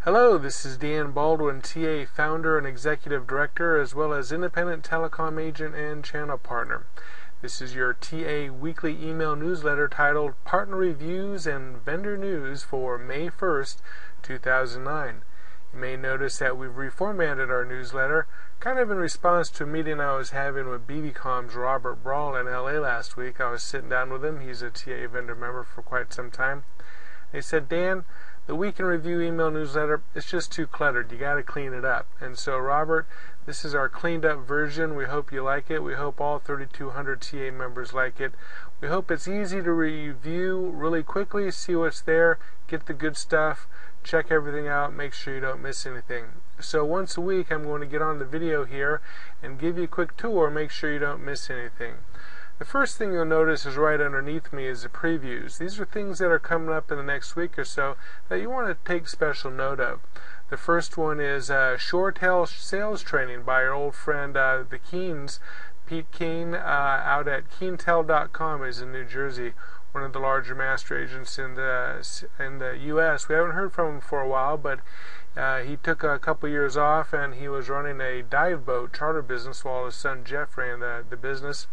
Hello, this is Dan Baldwin, TA founder and executive director, as well as independent telecom agent and channel partner. This is your TA weekly email newsletter titled Partner Reviews and Vendor News for May 1st, 2009. You may notice that we've reformatted our newsletter, kind of in response to a meeting I was having with BBCom's Robert Brawl in LA last week. I was sitting down with him. He's a TA vendor member for quite some time. He said, Dan, the Week in Review email newsletter, it's just too cluttered. You got to clean it up. And so, Robert, this is our cleaned up version. We hope you like it. We hope all 3,200 TA members like it. We hope it's easy to review really quickly, see what's there, get the good stuff, check everything out, make sure you don't miss anything. So once a week, I'm going to get on the video here and give you a quick tour, make sure you don't miss anything. The first thing you'll notice is right underneath me is the previews. These are things that are coming up in the next week or so that you want to take special note of. The first one is ShoreTel sales training by our old friend the Keens, Pete Keen, out at Keentel.com. Is in New Jersey, one of the larger master agents in the U.S. We haven't heard from him for a while, but he took a couple years off and he was running a dive boat charter business while his son Jeff ran the business.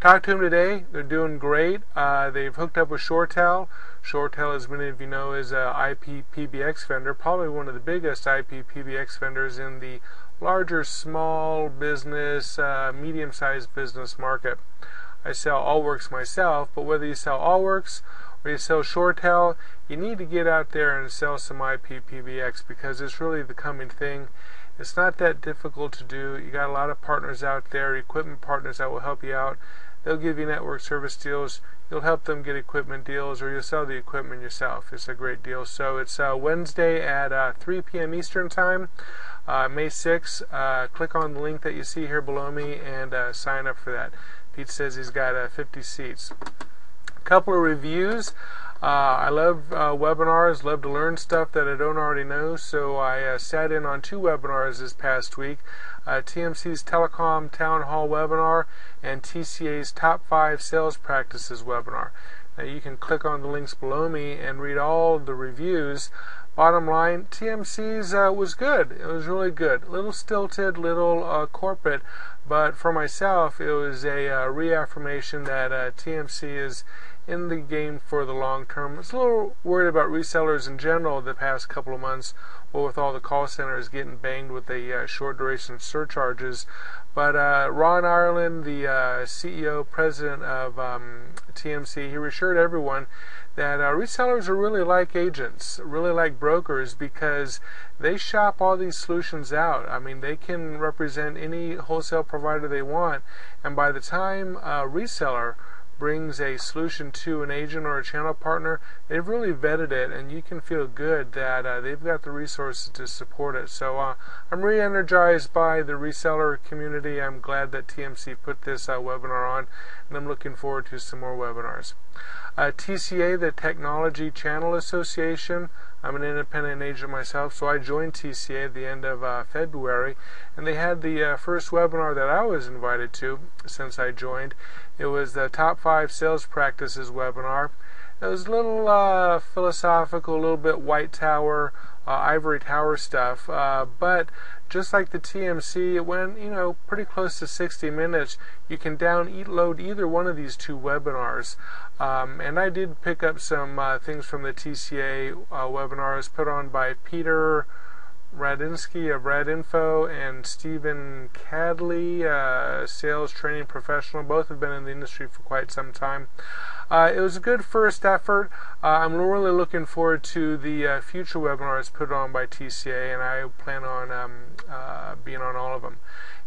Talked to him today. They're doing great. They've hooked up with ShoreTel. ShoreTel, as many of you know, is an IP PBX vendor, probably one of the biggest IP PBX vendors in the larger small business, medium-sized business market. I sell Allworks myself, but whether you sell Allworks or you sell ShoreTel, you need to get out there and sell some IP PBX because it's really the coming thing. It's not that difficult to do. You got a lot of partners out there, equipment partners that will help you out. They'll give you network service deals. You'll help them get equipment deals, or you'll sell the equipment yourself. It's a great deal. So it's Wednesday at 3 p.m. Eastern Time, May 6th. Click on the link that you see here below me and sign up for that. Pete says he's got 50 seats. A couple of reviews. I love webinars, love to learn stuff that I don't already know, so I sat in on 2 webinars this past week. TMC's Telecom Town Hall webinar and TCA's Top 5 Sales Practices webinar. Now you can click on the links below me and read all the reviews. Bottom line, TMC's was good. It was really good. A little stilted, little corporate, but for myself it was a reaffirmation that TMC is in the game for the long term. I was a little worried about resellers in general the past couple of months, with all the call centers getting banged with the short duration surcharges. But Ron Ireland, the CEO, president of TMC, he reassured everyone that resellers are really like agents, really like brokers, because they shop all these solutions out. I mean, they can represent any wholesale provider they want, and by the time a reseller brings a solution to an agent or a channel partner, they've really vetted it, and you can feel good that they've got the resources to support it. So I'm re-energized by the reseller community. I'm glad that TMC put this webinar on, and I'm looking forward to some more webinars. TCA, the Technology Channel Association. I'm an independent agent myself, so I joined TCA at the end of February, and they had the first webinar that I was invited to since I joined. It was the Top 5 Sales Practices webinar. It was a little philosophical, a little bit White Tower, Ivory Tower stuff, but just like the TMC, it went, pretty close to 60 minutes. You can download either one of these 2 webinars. And I did pick up some things from the TCA webinars put on by Peter Radinsky of Radinfo and Stephen Cadley, sales training professional. Both have been in the industry for quite some time. It was a good first effort. I'm really looking forward to the future webinars put on by TCA, and I plan on being on all of them.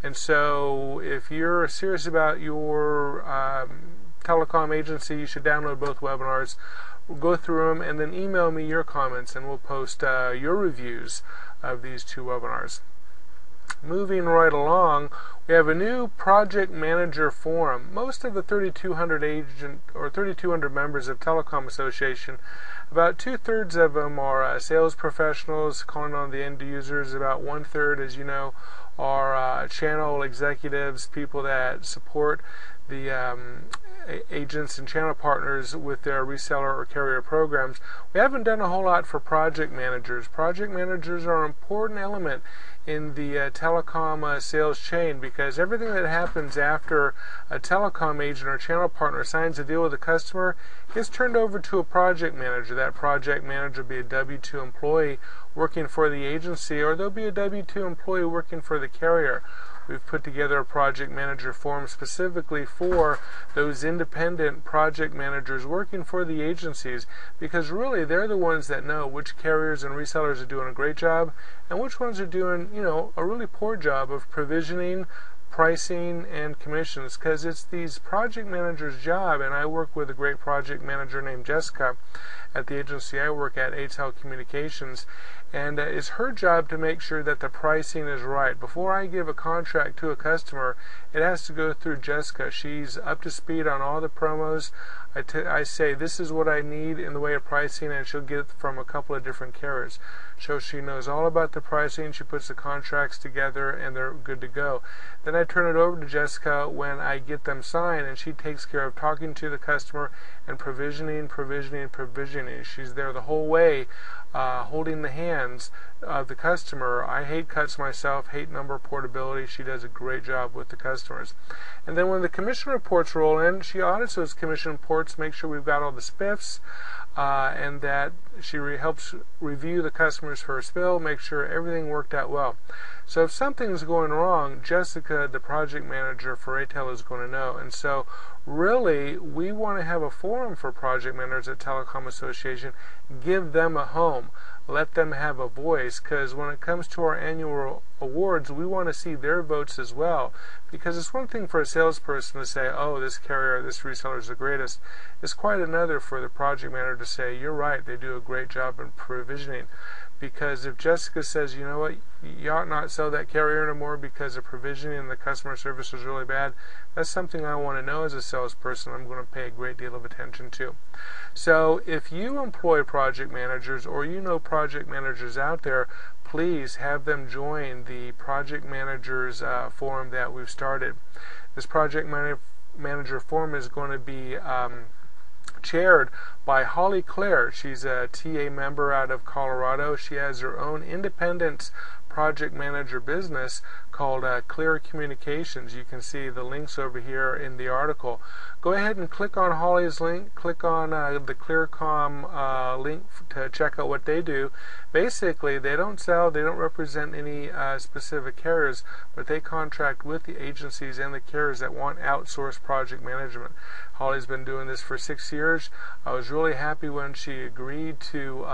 And so if you're serious about your telecom agency, you should download both webinars. We'll go through them and then email me your comments, and we'll post your reviews of these 2 webinars. Moving right along, we have a new project manager forum. Most of the 3,200 members of Telecom Association, about 2/3 of them are sales professionals calling on the end users. About 1/3, as you know, are channel executives, people that support the agents and channel partners with their reseller or carrier programs. We haven't done a whole lot for project managers. Project managers are an important element in the telecom sales chain, because everything that happens after a telecom agent or channel partner signs a deal with a customer gets turned over to a project manager. That project manager will be a W-2 employee working for the agency, or there'll be a W-2 employee working for the carrier. We've put together a project manager form specifically for those independent project managers working for the agencies, because really they're the ones that know which carriers and resellers are doing a great job and which ones are doing, a really poor job of provisioning, pricing, and commissions, because it's these project managers' job. And I work with a great project manager named Jessica at the agency I work at, ATEL Communications, and it's her job to make sure that the pricing is right. Before I give a contract to a customer, it has to go through Jessica. She's up to speed on all the promos. I say this is what I need in the way of pricing, and she'll get it from a couple of different carriers. So she knows all about the pricing. She puts the contracts together, and they're good to go. Then I turn it over to Jessica when I get them signed, and she takes care of talking to the customer and provisioning. She's there the whole way, holding the hands of the customer. I hate cuts myself, hate number portability. She does a great job with the customers. And then when the commission reports roll in, she audits those commission reports, make sure we've got all the spiffs, and that she helps review the customer's first bill, make sure everything worked out well. So if something's going wrong, Jessica, the project manager for ATEL, is going to know. And so really, we want to have a forum for project managers at Telecom Association, give them a home, let them have a voice, because when it comes to our annual awards, we want to see their votes as well. Because it's one thing for a salesperson to say, oh, this carrier, this reseller is the greatest. It's quite another for the project manager to say, you're right, they do a great job in provisioning. Because if Jessica says, you know what, you ought not sell that carrier anymore because the provisioning and the customer service is really bad, that's something I want to know as a salesperson. I'm going to pay a great deal of attention to. So if you employ project managers, or you know project managers out there, please have them join the project managers forum that we've started. This project manager forum is going to be chaired by Holly Clare. She's a TA member out of Colorado. She has her own independent project manager business called Clear Communications. You can see the links over here in the article. Go ahead and click on Holly's link, click on the ClearCom link to check out what they do. Basically, they don't sell, they don't represent any specific carriers, but they contract with the agencies and the carriers that want outsourced project management. Holly's been doing this for 6 years. I was really happy when she agreed to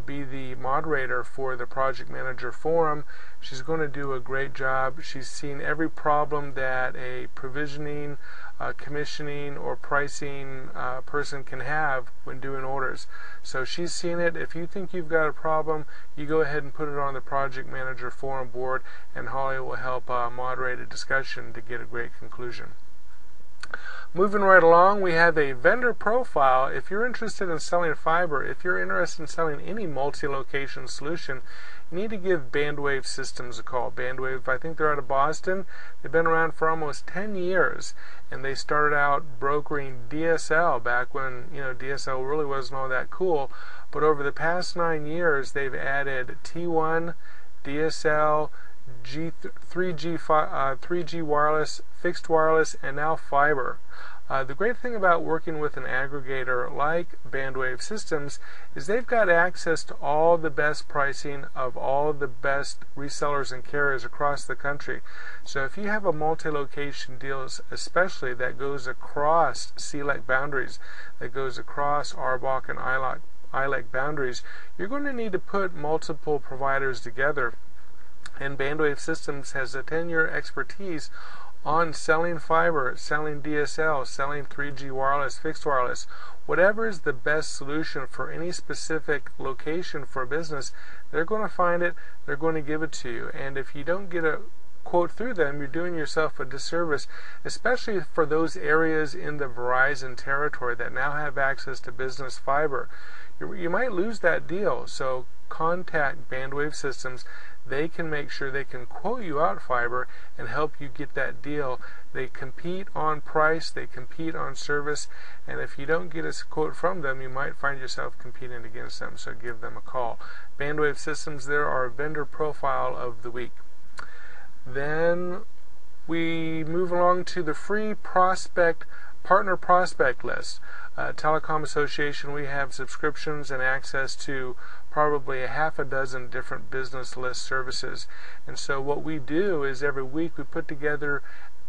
be the moderator for the Project Manager Forum. She's going to do a great job. She's seen every problem that a provisioning, commissioning, or pricing person can have when doing orders. So she's seen it. If you think you've got a problem, you go ahead and put it on the Project Manager Forum board, and Holly will help moderate a discussion to get a great conclusion. Moving right along, we have a vendor profile. If you're interested in selling fiber, if you're interested in selling any multi-location solution, you need to give Bandwave Systems a call. Bandwave, I think they're out of Boston. They've been around for almost 10 years, and they started out brokering DSL back when DSL really wasn't all that cool. But over the past 9 years, they've added T1, DSL, 3G wireless, fixed wireless, and now fiber. The great thing about working with an aggregator like Bandwave Systems is they've got access to all the best pricing of all the best resellers and carriers across the country. So if you have a multi-location deal, especially that goes across CLEC boundaries, that goes across RBOC and ILEC boundaries, you're going to need to put multiple providers together. And Bandwave Systems has a 10-year expertise on selling fiber, selling DSL, selling 3G wireless, fixed wireless. Whatever is the best solution for any specific location for a business, they're going to find it, they're going to give it to you. And if you don't get a quote through them, you're doing yourself a disservice, especially for those areas in the Verizon territory that now have access to business fiber. You might lose that deal, so contact Bandwave Systems. they can make sure they can quote you out fiber and help you get that deal. They compete on price, they compete on service, and if you don't get a quote from them, you might find yourself competing against them, so give them a call. Bandwave Systems, there are vendor profile of the week. Then we move along to the free partner prospect list. Telecom Association, we have subscriptions and access to probably a half a dozen different business list services. And so what we do is every week we put together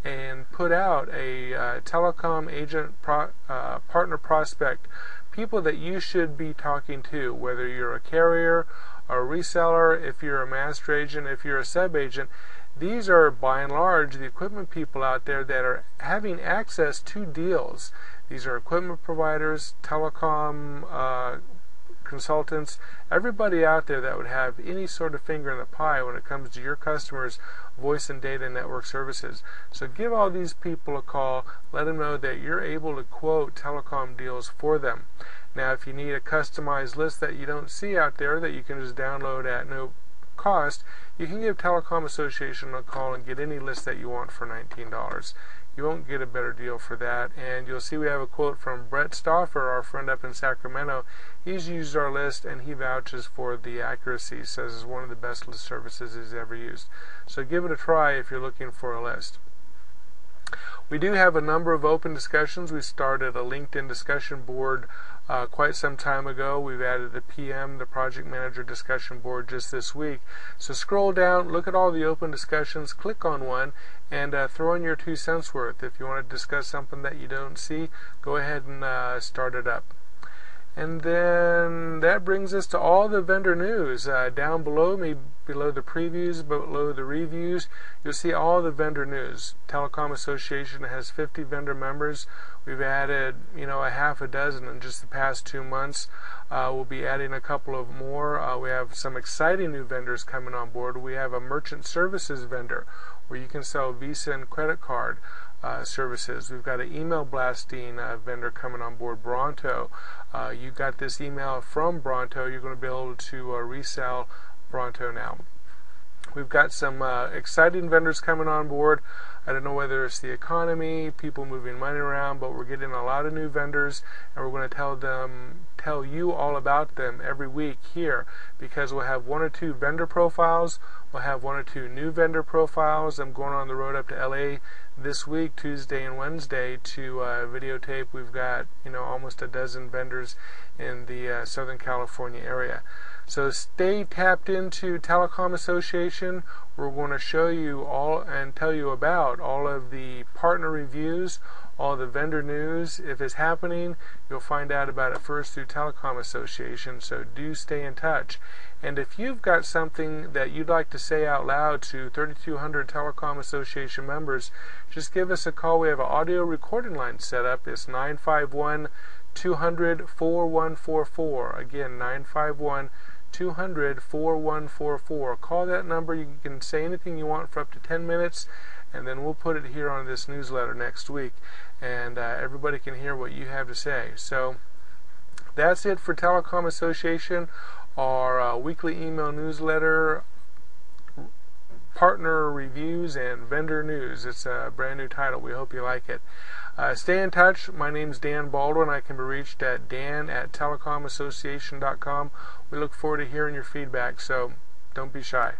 and put out a telecom agent partner prospect, people that you should be talking to, whether you're a carrier, a reseller, if you're a master agent, if you're a sub-agent. These are, by and large, the equipment people out there that are having access to deals. These are equipment providers, telecom consultants, everybody out there that would have any sort of finger in the pie when it comes to your customers' voice and data network services. So give all these people a call, let them know that you're able to quote telecom deals for them. Now, if you need a customized list that you don't see out there that you can just download at no cost, you can give Telecom Association a call and get any list that you want for $19. You won't get a better deal for that. And you'll see we have a quote from Brett Stauffer, our friend up in Sacramento. He's used our list and he vouches for the accuracy. He says it's one of the best list services he's ever used. So give it a try if you're looking for a list. We do have a number of open discussions. We started a LinkedIn discussion board quite some time ago. We've added the PM, the project manager discussion board, just this week. So scroll down, look at all the open discussions, click on one, and throw in your 2 cents worth. If you want to discuss something that you don't see, go ahead and start it up. And then that brings us to all the vendor news. Down below me, below the previews, below the reviews, you'll see all the vendor news. Telecom Association has 50 vendor members. We've added, a half a dozen in just the past 2 months. We'll be adding a couple of more. We have some exciting new vendors coming on board. We have a merchant services vendor where you can sell Visa and credit card services. We've got an email blasting vendor coming on board, Bronto. You got this email from Bronto. You're going to be able to resell Bronto now. We've got some exciting vendors coming on board. I don't know whether it's the economy, people moving money around, but we're getting a lot of new vendors, and we're going to tell you all about them every week here, because we'll have 1 or 2 vendor profiles. We'll have 1 or 2 new vendor profiles. I'm going on the road up to LA this week, Tuesday and Wednesday, to videotape. We've got almost a dozen vendors in the Southern California area. So stay tapped into Telecom Association. We're going to show you all and tell you about all of the partner reviews, all the vendor news. If it's happening, you'll find out about it first through Telecom Association, so do stay in touch. And if you've got something that you'd like to say out loud to 3,200 Telecom Association members, just give us a call. We have an audio recording line set up. It's 951-200-4144. Again, 951-200-4144. Call that number. You can say anything you want for up to 10 minutes, and then we'll put it here on this newsletter next week, and everybody can hear what you have to say. So that's it for Telecom Association, our weekly email newsletter, partner reviews, and vendor news. It's a brand new title. We hope you like it. Stay in touch. My name's Dan Baldwin. I can be reached at dan@telecomassociation.com. We look forward to hearing your feedback, so don't be shy.